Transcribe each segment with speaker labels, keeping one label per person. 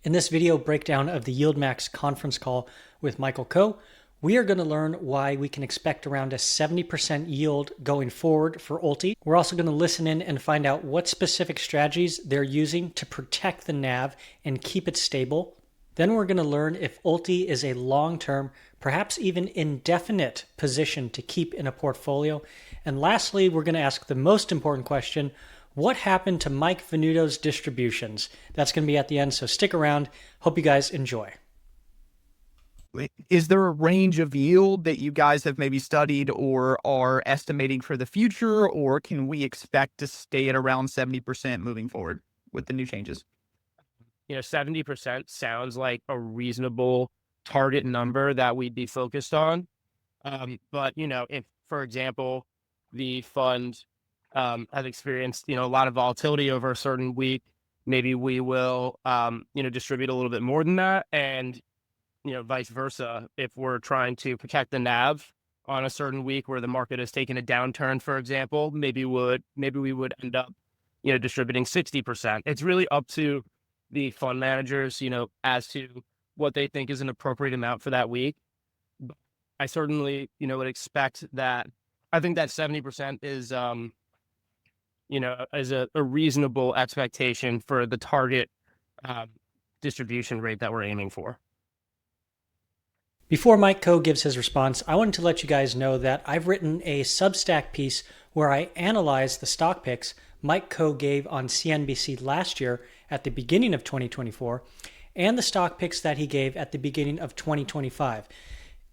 Speaker 1: In this video breakdown of the YieldMax conference call with Michael Khouw, we are going to learn why we can expect around a 70% yield going forward for ULTY. We're also going to listen in and find out what specific strategies they're using to protect the NAV and keep it stable. Then we're going to learn if ULTY is a long-term, perhaps even indefinite position to keep in a portfolio. And lastly, we're going to ask the most important question: what happened to Mike Venuto's distributions? That's going to be at the end, so stick around. Hope you guys enjoy.
Speaker 2: Is there a range of yield that you guys have maybe studied or are estimating for the future, or can we expect to stay at around 70% moving forward with the new changes?
Speaker 3: 70% sounds like a reasonable target number that we'd be focused on. But if, for example, the fund has experienced, a lot of volatility over a certain week, maybe we will, distribute a little bit more than that. And, vice versa, if we're trying to protect the NAV on a certain week where the market has taken a downturn, for example, maybe we would end up, distributing 60%. It's really up to the fund managers, as to what they think is an appropriate amount for that week. But I certainly, would expect that. I think that 70% is, as a reasonable expectation for the target distribution rate that we're aiming for.
Speaker 1: Before Mike Khouw gives his response, I wanted to let you guys know that I've written a Substack piece where I analyze the stock picks Mike Khouw gave on CNBC last year at the beginning of 2024 and the stock picks that he gave at the beginning of 2025.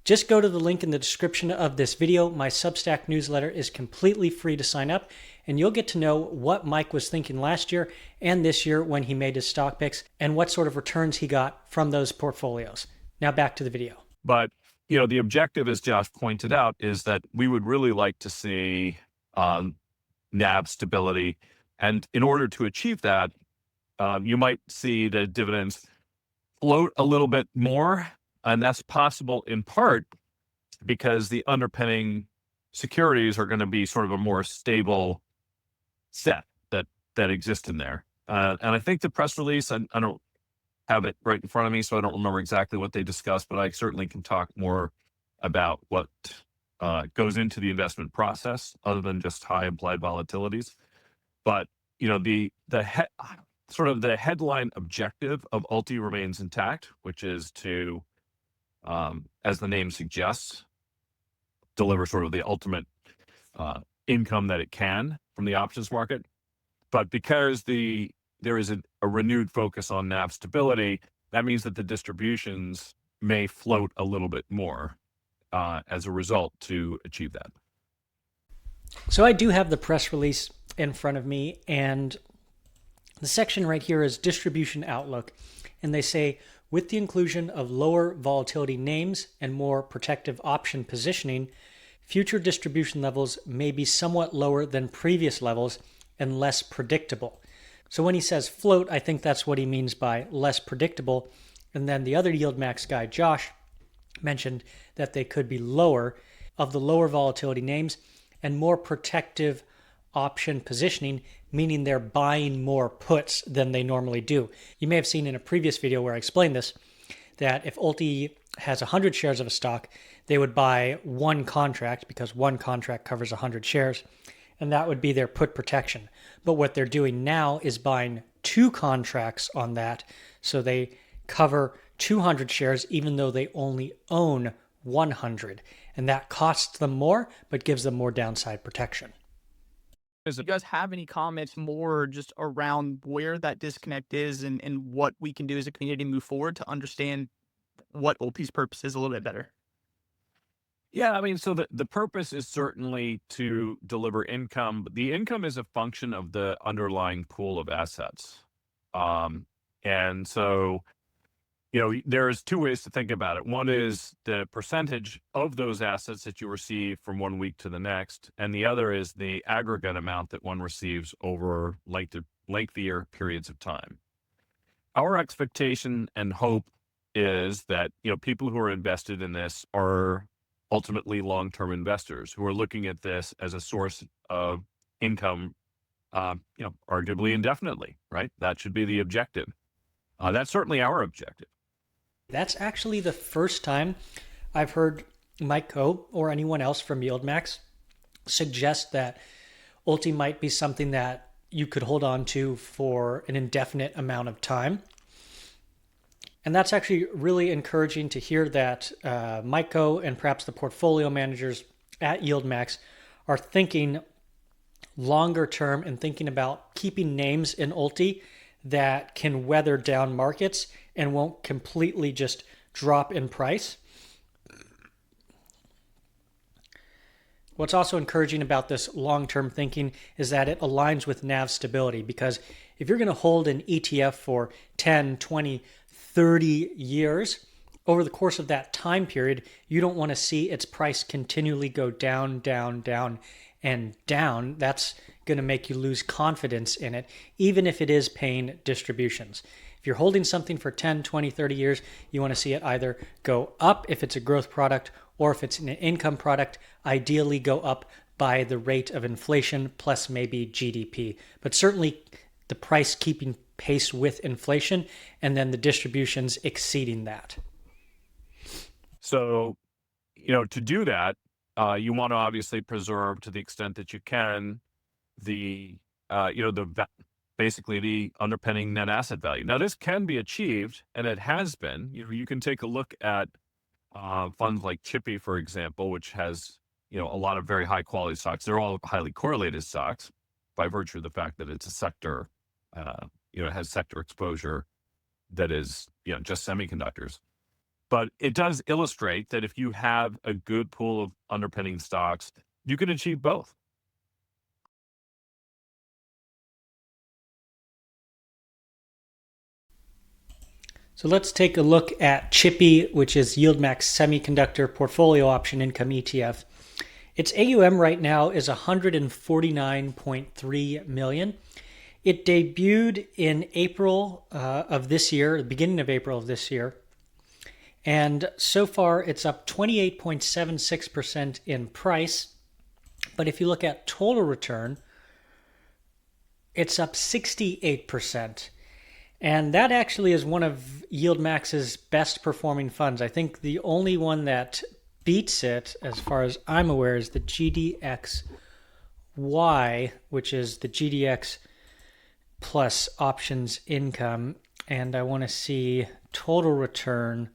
Speaker 1: Just go to the link in the description of this video. My Substack newsletter is completely free to sign up, and you'll get to know what Mike was thinking last year and this year when he made his stock picks and what sort of returns he got from those portfolios. Now back to the video.
Speaker 4: But, the objective, as Josh pointed out, is that we would really like to see NAV stability. And in order to achieve that, you might see the dividends float a little bit more. And that's possible in part because the underpinning securities are going to be sort of a more stable set that exists in there. And I think the press release, I don't have it right in front of me, so I don't remember exactly what they discussed, but I certainly can talk more about what goes into the investment process other than just high implied volatilities. But, the headline objective of ULTY remains intact, which is to, as the name suggests, deliver sort of the ultimate income that it can from the options market. But because there is a renewed focus on NAV stability, that means that the distributions may float a little bit more as a result to achieve that.
Speaker 1: So I do have the press release in front of me, and the section right here is distribution outlook. And they say, with the inclusion of lower volatility names and more protective option positioning, future distribution levels may be somewhat lower than previous levels and less predictable. So when he says float, I think that's what he means by less predictable. And then the other YieldMax guy, Josh, mentioned that they could be lower of the lower volatility names and more protective option positioning, meaning they're buying more puts than they normally do. You may have seen in a previous video where I explained this, that if ULTY has 100 shares of a stock, they would buy one contract because one contract covers 100 shares. And that would be their put protection. But what they're doing now is buying two contracts on that. So they cover 200 shares, even though they only own 100. And that costs them more, but gives them more downside protection.
Speaker 2: Do you guys have any comments more just around where that disconnect is and what we can do as a community to move forward to understand what ULTY's purpose is a little bit better?
Speaker 4: Yeah, so the purpose is certainly to deliver income, but the income is a function of the underlying pool of assets. And so, there's two ways to think about it. One is the percentage of those assets that you receive from one week to the next, and the other is the aggregate amount that one receives over lengthier periods of time. Our expectation and hope is that, people who are invested in this are ultimately long-term investors who are looking at this as a source of income, arguably indefinitely, right? That should be the objective. That's certainly our objective.
Speaker 1: That's actually the first time I've heard Mike Khouw or anyone else from YieldMax suggest that ULTY might be something that you could hold on to for an indefinite amount of time. And that's actually really encouraging to hear that Mike Khouw and perhaps the portfolio managers at YieldMax are thinking longer term and thinking about keeping names in ULTY that can weather down markets and won't completely just drop in price. What's also encouraging about this long-term thinking is that it aligns with NAV stability, because if you're going to hold an ETF for 10, 20, 30 years, over the course of that time period, you don't want to see its price continually go down, down, down, and down. That's going to make you lose confidence in it, even if it is paying distributions. If you're holding something for 10, 20, 30 years, you want to see it either go up if it's a growth product, or if it's an income product, ideally go up by the rate of inflation plus maybe GDP. But certainly the price keeping pace with inflation, and then the distributions exceeding that.
Speaker 4: So, to do that, you want to obviously preserve, to the extent that you can, basically the underpinning net asset value. Now, this can be achieved, and it has been. You can take a look at funds like CHPY, for example, which has a lot of very high quality stocks. They're all highly correlated stocks by virtue of the fact that it's a sector, it has sector exposure that is just semiconductors. But it does illustrate that if you have a good pool of underpinning stocks, you can achieve both.
Speaker 1: So let's take a look at CHPY, which is YieldMax Semiconductor Portfolio Option Income ETF. Its AUM right now is 149.3 million. It debuted in April of this year, the beginning of April of this year. And so far, it's up 28.76% in price. But if you look at total return, it's up 68%. And that actually is one of YieldMax's best performing funds. I think the only one that beats it, as far as I'm aware, is the GDXY, which is the GDX plus options income. And I want to see total return.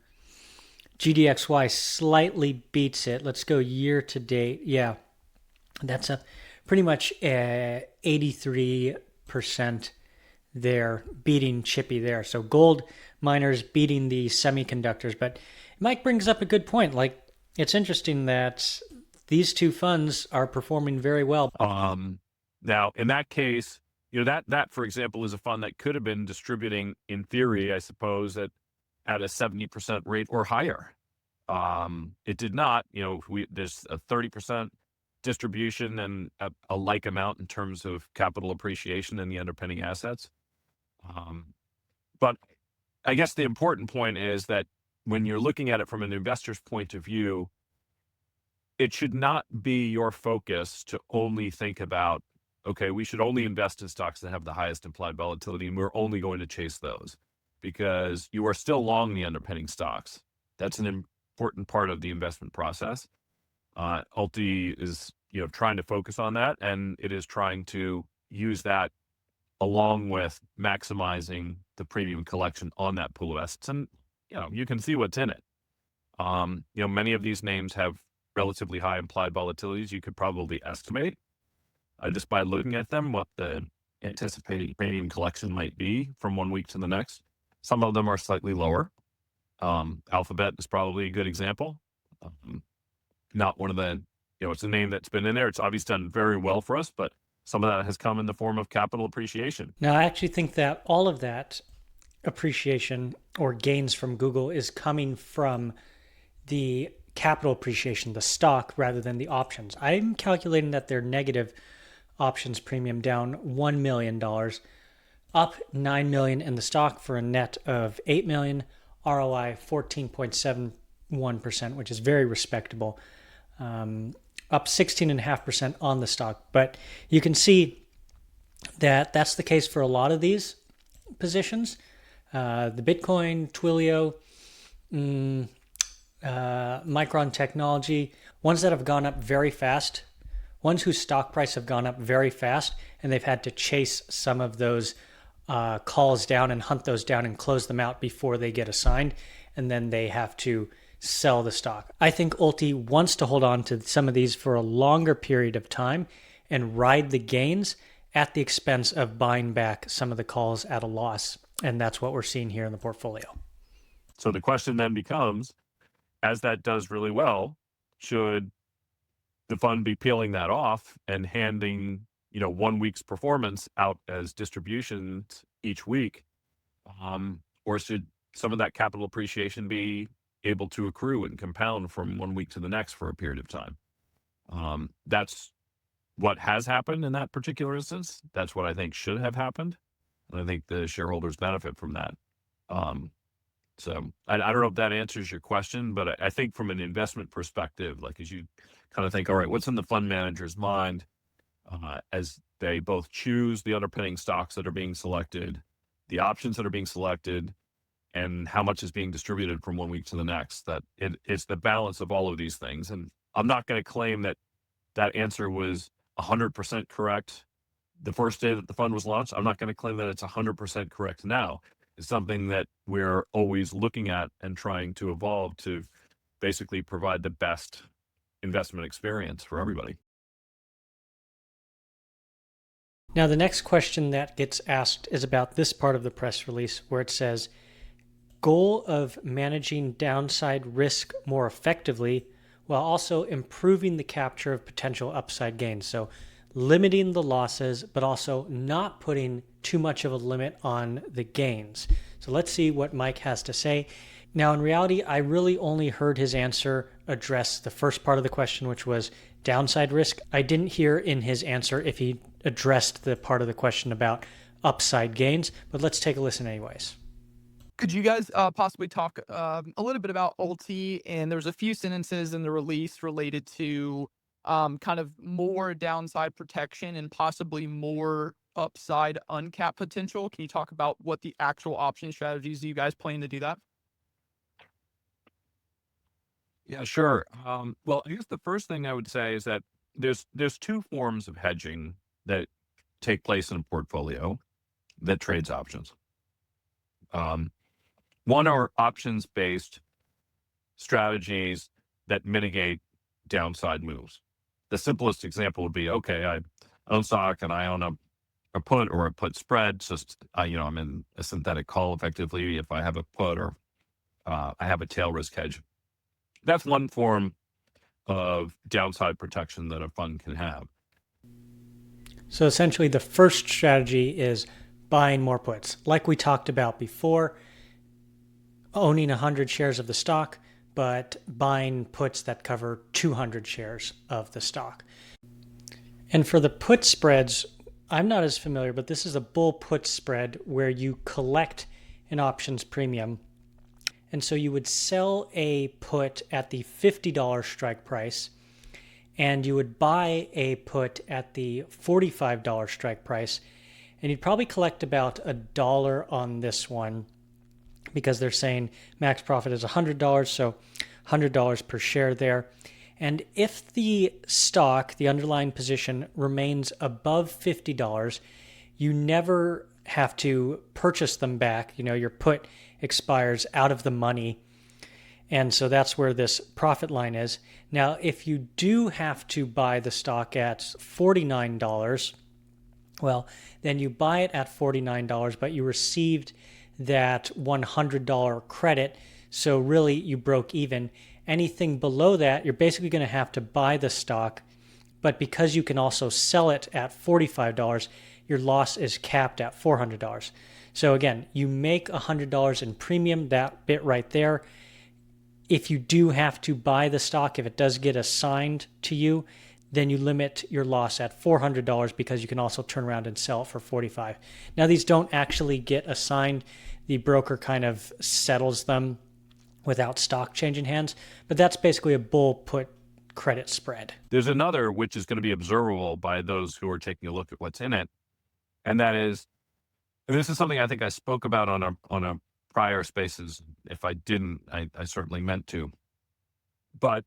Speaker 1: GDXY slightly beats it. Let's go year to date. Yeah, that's up pretty much 83% there, beating CHPY there. So gold miners beating the semiconductors. But Mike brings up a good point. Like, it's interesting that these two funds are performing very well.
Speaker 4: Now, in that case, that for example is a fund that could have been distributing, in theory, I suppose, at a 70% rate or higher. It did not. There's a 30% distribution and a like amount in terms of capital appreciation in the underpinning assets. But I guess the important point is that when you're looking at it from an investor's point of view, it should not be your focus to only think about, okay, we should only invest in stocks that have the highest implied volatility, and we're only going to chase those, because you are still long the underpinning stocks. That's an important part of the investment process. ULTY is, trying to focus on that, and it is trying to use that along with maximizing the premium collection on that pool of assets. And, you can see what's in it. Many of these names have relatively high implied volatilities. You could probably estimate just by looking at them what the anticipated premium collection might be from one week to the next. Some of them are slightly lower. Alphabet is probably a good example. Not one of the, it's a name that's been in there. It's obviously done very well for us, but some of that has come in the form of capital appreciation.
Speaker 1: Now, I actually think that all of that appreciation or gains from Google is coming from the capital appreciation, the stock, rather than the options. I'm calculating that their negative options premium down $1 million, up $9 million in the stock for a net of $8 million, ROI 14.71%, which is very respectable. Up 16.5% on the stock. But you can see that that's the case for a lot of these positions. the Bitcoin, Twilio, Micron Technology, ones that have gone up very fast, ones whose stock price have gone up very fast, and they've had to chase some of those calls down and hunt those down and close them out before they get assigned, and then they have to sell the stock. I think ULTY wants to hold on to some of these for a longer period of time and ride the gains at the expense of buying back some of the calls at a loss. And that's what we're seeing here in the portfolio.
Speaker 4: So the question then becomes, as that does really well, should the fund be peeling that off and handing, 1 week's performance out as distributions each week? Or should some of that capital appreciation be able to accrue and compound from 1 week to the next for a period of time? That's what has happened in that particular instance. That's what I think should have happened. And I think the shareholders benefit from that. So I don't know if that answers your question, but I think from an investment perspective, like as you kind of think, all right, what's in the fund manager's mind as they both choose the underpinning stocks that are being selected, the options that are being selected, and how much is being distributed from 1 week to the next, that it's the balance of all of these things. And I'm not going to claim that that answer was 100% correct the first day that the fund was launched. I'm not going to claim that it's 100% correct now. It's something that we're always looking at and trying to evolve to basically provide the best investment experience for everybody.
Speaker 1: Now, the next question that gets asked is about this part of the press release where it says, goal of managing downside risk more effectively while also improving the capture of potential upside gains. So limiting the losses, but also not putting too much of a limit on the gains. So let's see what Mike has to say. Now, in reality, I really only heard his answer address the first part of the question, which was downside risk. I didn't hear in his answer if he addressed the part of the question about upside gains, but let's take a listen anyways.
Speaker 2: Could you guys possibly talk a little bit about ULTY? And there's a few sentences in the release related to kind of more downside protection and possibly more upside uncapped potential. Can you talk about what the actual option strategies you guys plan to do that?
Speaker 4: Yeah, sure. Well, I guess the first thing I would say is that there's two forms of hedging that take place in a portfolio that trades options. One are options-based strategies that mitigate downside moves. The simplest example would be, okay, I own stock and I own a put or a put spread. So, I'm in a synthetic call effectively if I have a put or I have a tail risk hedge. That's one form of downside protection that a fund can have.
Speaker 1: So essentially, the first strategy is buying more puts. Like we talked about before, owning 100 shares of the stock, but buying puts that cover 200 shares of the stock. And for the put spreads, I'm not as familiar, but this is a bull put spread where you collect an options premium. And so you would sell a put at the $50 strike price, and you would buy a put at the $45 strike price, and you'd probably collect about $1 on this one because they're saying max profit is $100, so $100 per share there. And if the stock, the underlying position, remains above $50, you never have to purchase them back. Your put expires out of the money. And so that's where this profit line is. Now, if you do have to buy the stock at $49, well, then you buy it at $49, but you received that $100 credit. So really, you broke even. Anything below that, you're basically going to have to buy the stock. But because you can also sell it at $45, your loss is capped at $400. So again, you make $100 in premium, that bit right there. If you do have to buy the stock, if it does get assigned to you, then you limit your loss at $400 because you can also turn around and sell it for $45. Now, these don't actually get assigned. The broker kind of settles them without stock changing hands, but that's basically a bull put credit spread.
Speaker 4: There's another which is going to be observable by those who are taking a look at what's in it, and that is And this is something I think I spoke about on a prior spaces. If I didn't, I certainly meant to. But,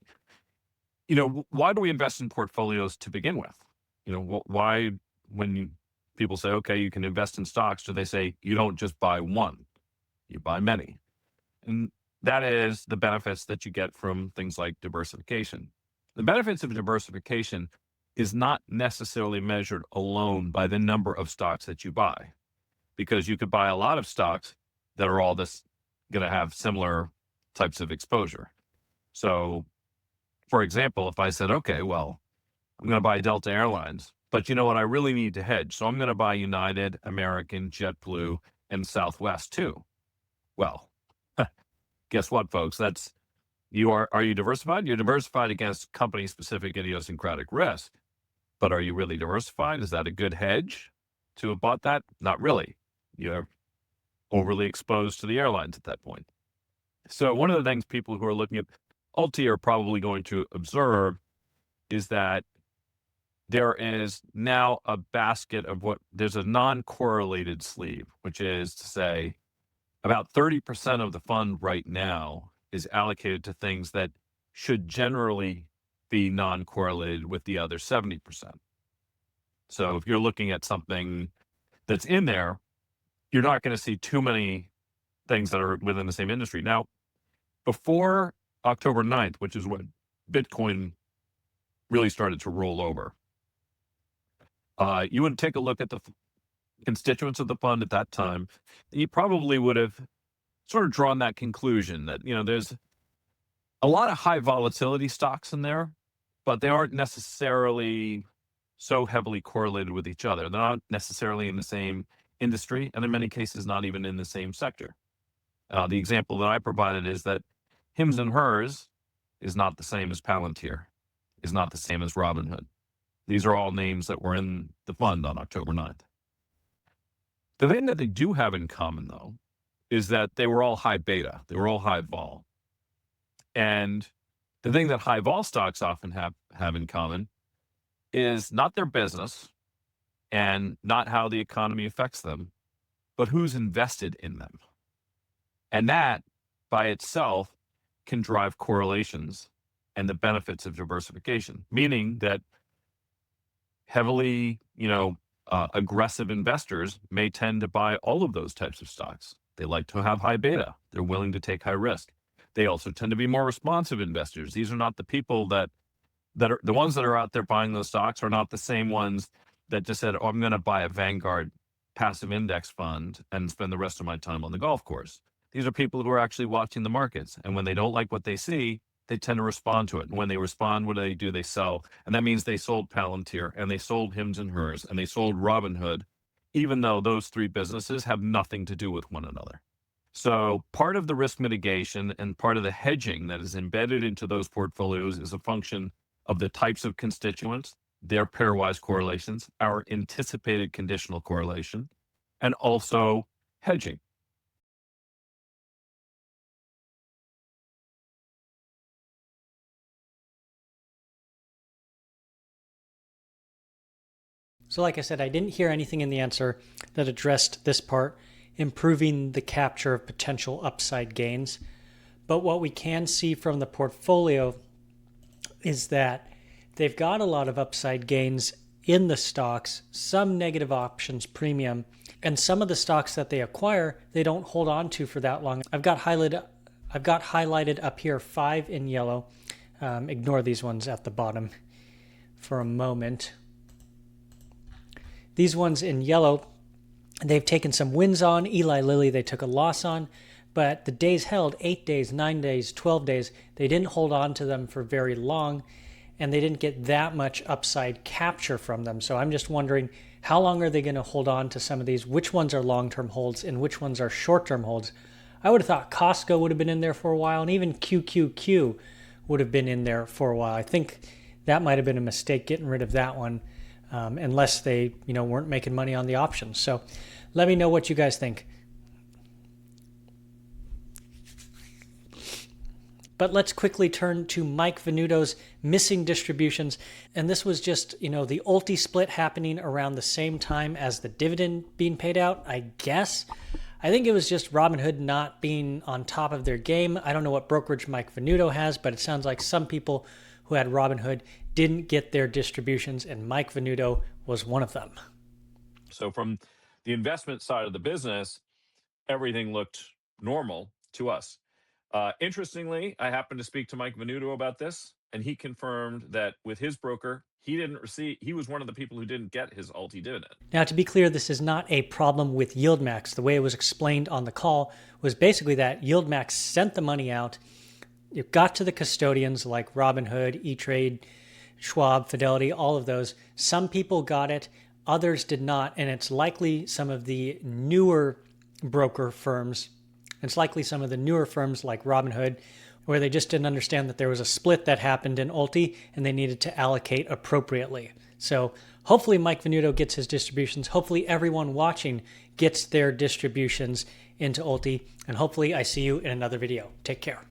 Speaker 4: why do we invest in portfolios to begin with? Why, when people say, okay, you can invest in stocks, do they say you don't just buy one, you buy many? And that is the benefits that you get from things like diversification. The benefits of diversification is not necessarily measured alone by the number of stocks that you buy, because you could buy a lot of stocks that are all going to have similar types of exposure. So, for example, if I said, okay, well, I'm going to buy Delta Airlines, but you know what? I really need to hedge. So I'm going to buy United, American, JetBlue, and Southwest too. Well, guess what, folks? Are you diversified? You're diversified against company-specific idiosyncratic risk. But are you really diversified? Is that a good hedge to have bought that? Not really. You're overly exposed to the airlines at that point. So one of the things people who are looking at ULTY are probably going to observe is that there is now a basket of there's a non-correlated sleeve, which is to say about 30% of the fund right now is allocated to things that should generally be non-correlated with the other 70%. So if you're looking at something that's in there, you're not going to see too many things that are within the same industry. Now, before October 9th, which is when Bitcoin really started to roll over, you would take a look at the constituents of the fund at that time, and you probably would have sort of drawn that conclusion that, there's a lot of high volatility stocks in there, but they aren't necessarily so heavily correlated with each other. They're not necessarily in the same industry, and in many cases, not even in the same sector. The example that I provided is that Hims and Hers is not the same as Palantir, is not the same as Robinhood. These are all names that were in the fund on October 9th. The thing that they do have in common, though, is that they were all high beta. They were all high vol. And the thing that high vol stocks often have in common is not their business and not how the economy affects them, but who's invested in them. And that by itself can drive correlations and the benefits of diversification, meaning that heavily, aggressive investors may tend to buy all of those types of stocks. They like to have high beta. They're willing to take high risk. They also tend to be more responsive investors. These are not the people that are the ones that are out there buying those stocks are not the same ones that just said, oh, I'm going to buy a Vanguard passive index fund and spend the rest of my time on the golf course. These are people who are actually watching the markets. And when they don't like what they see, they tend to respond to it. And when they respond, what do? They sell. And that means they sold Palantir and they sold Hims and Hers and they sold Robinhood, even though those three businesses have nothing to do with one another. So part of the risk mitigation and part of the hedging that is embedded into those portfolios is a function of the types of constituents, their pairwise correlations, our anticipated conditional correlation, and also hedging.
Speaker 1: So like I said, I didn't hear anything in the answer that addressed this part, improving the capture of potential upside gains. But what we can see from the portfolio is that they've got a lot of upside gains in the stocks, some negative options premium, and some of the stocks that they acquire, they don't hold on to for that long. I've got highlighted up here 5 in yellow. Ignore these ones at the bottom for a moment. These ones in yellow, they've taken some wins on. Eli Lilly, they took a loss on. But the days held, 8 days, 9 days, 12 days, they didn't hold on to them for very long, and they didn't get that much upside capture from them. So I'm just wondering, how long are they going to hold on to some of these? Which ones are long-term holds and which ones are short-term holds? I would have thought Costco would have been in there for a while, and even QQQ would have been in there for a while. I think that might have been a mistake getting rid of that one. Unless they, weren't making money on the options. So let me know what you guys think. But let's quickly turn to Mike Venuto's missing distributions. And this was just, the ULTY split happening around the same time as the dividend being paid out, I guess. I think it was just Robinhood not being on top of their game. I don't know what brokerage Mike Venuto has, but it sounds like some people who had Robinhood didn't get their distributions, and Mike Venuto was one of them.
Speaker 4: So from the investment side of the business, everything looked normal to us. Interestingly, I happened to speak to Mike Venuto about this, and he confirmed that with his broker, he was one of the people who didn't get his ULTY dividend.
Speaker 1: Now, to be clear, this is not a problem with YieldMax. The way it was explained on the call was basically that YieldMax sent the money out. It got to the custodians like Robinhood, E-Trade, Schwab, Fidelity, all of those. Some people got it, others did not, and it's likely some of the newer broker firms, like Robinhood, where they just didn't understand that there was a split that happened in ULTY and they needed to allocate appropriately. So hopefully Mike Venuto gets his distributions. Hopefully everyone watching gets their distributions into ULTY. And hopefully I see you in another video. Take care.